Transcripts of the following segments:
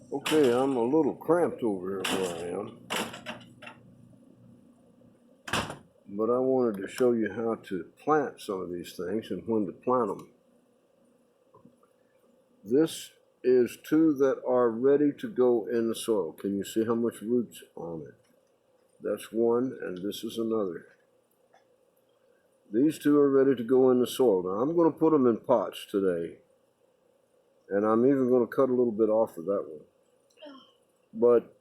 Okay, I'm a little cramped over here where I am, but I wanted to show you how to plant some of these things and when to plant them. This is two that are ready to go in the soil. Can you see how much roots on it? That's one, and this is another. These two are ready to go in the soil. Now I'm going to put them in pots today, and I'm even going to cut a little bit off of that one. But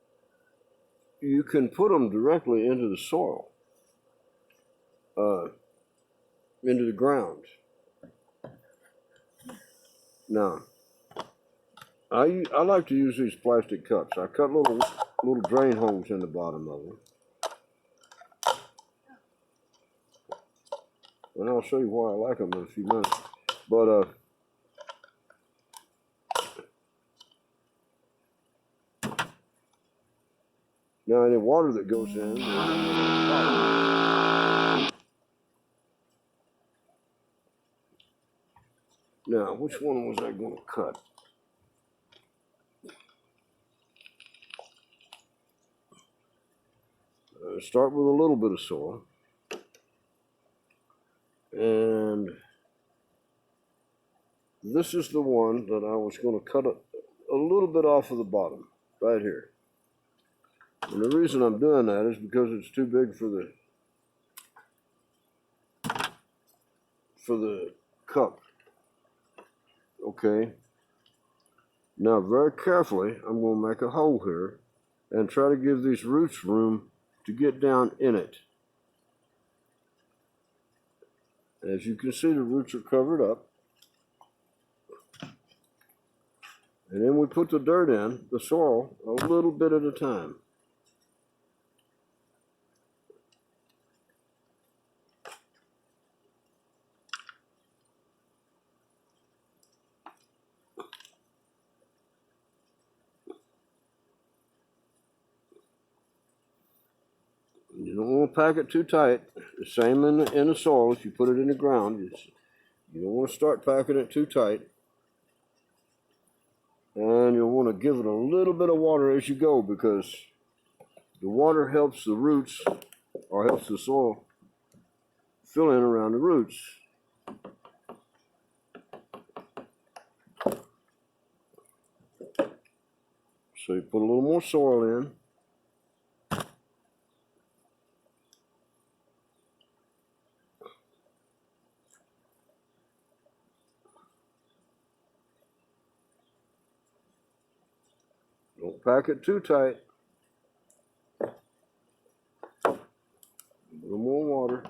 you can put them directly into the soil, into the ground. Now, I like to use these plastic cups. I cut little drain holes in the bottom of them. And I'll show you why I like them in a few minutes. But now any water that goes in. Now, which one was I going to cut? Start with a little bit of soil. And this is the one that I was going to cut a little bit off of the bottom, right here. And the reason I'm doing that is because it's too big for the cup. Okay. Now, very carefully, I'm going to make a hole here and try to give these roots room to get down in it. As you can see, the roots are covered up. And then we put the dirt in, the soil, a little bit at a time. You don't want to pack it too tight. The same in the soil. If you put it in the ground, you don't want to start packing it too tight. And you'll want to give it a little bit of water as you go, because the water helps the roots, or helps the soil fill in around the roots. So you put a little more soil in. Don't pack it too tight. A little more water.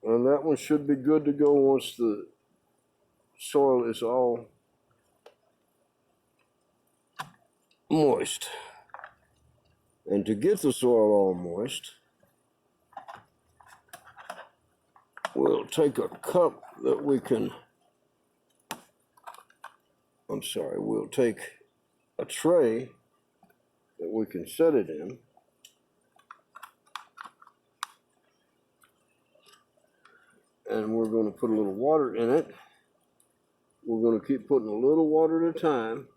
And that one should be good to go once the soil is all moist. And to get the soil all moist, we'll take a cup that we can, we'll take a tray that we can set it in. And we're going to put a little water in it. We're going to keep putting a little water at a time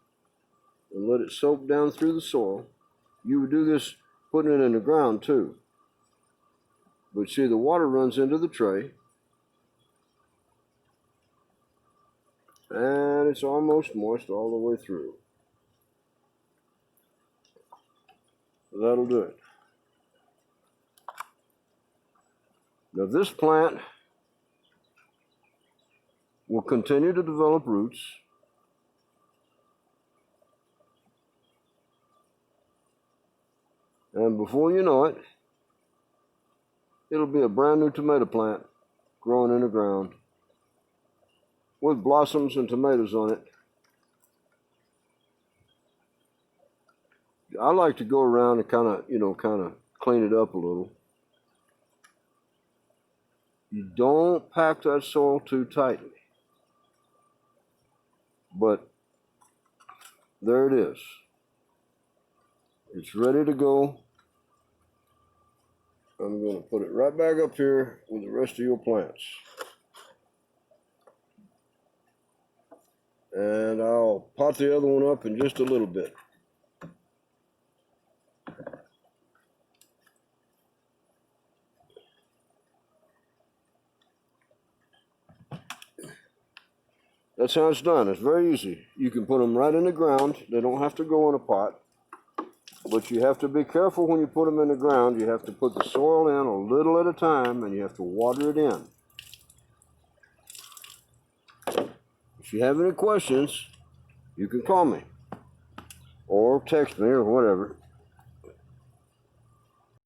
and let it soak down through the soil. You would do this putting it in the ground too. But see, the water runs into the tray. And it's almost moist all the way through. That'll do it. Now this plant will continue to develop roots. And before you know it, it'll be a brand new tomato plant growing in the ground with blossoms and tomatoes on it. I like to go around and kind of clean it up a little. You don't pack that soil too tightly. But there it is. It's ready to go. I'm going to put it right back up here with the rest of your plants. And I'll pot the other one up in just a little bit. That's how it's done. It's very easy. You can put them right in the ground. They don't have to go in a pot. But you have to be careful when you put them in the ground. You have to put the soil in a little at a time, and you have to water it in. If you have any questions, you can call me or text me or whatever.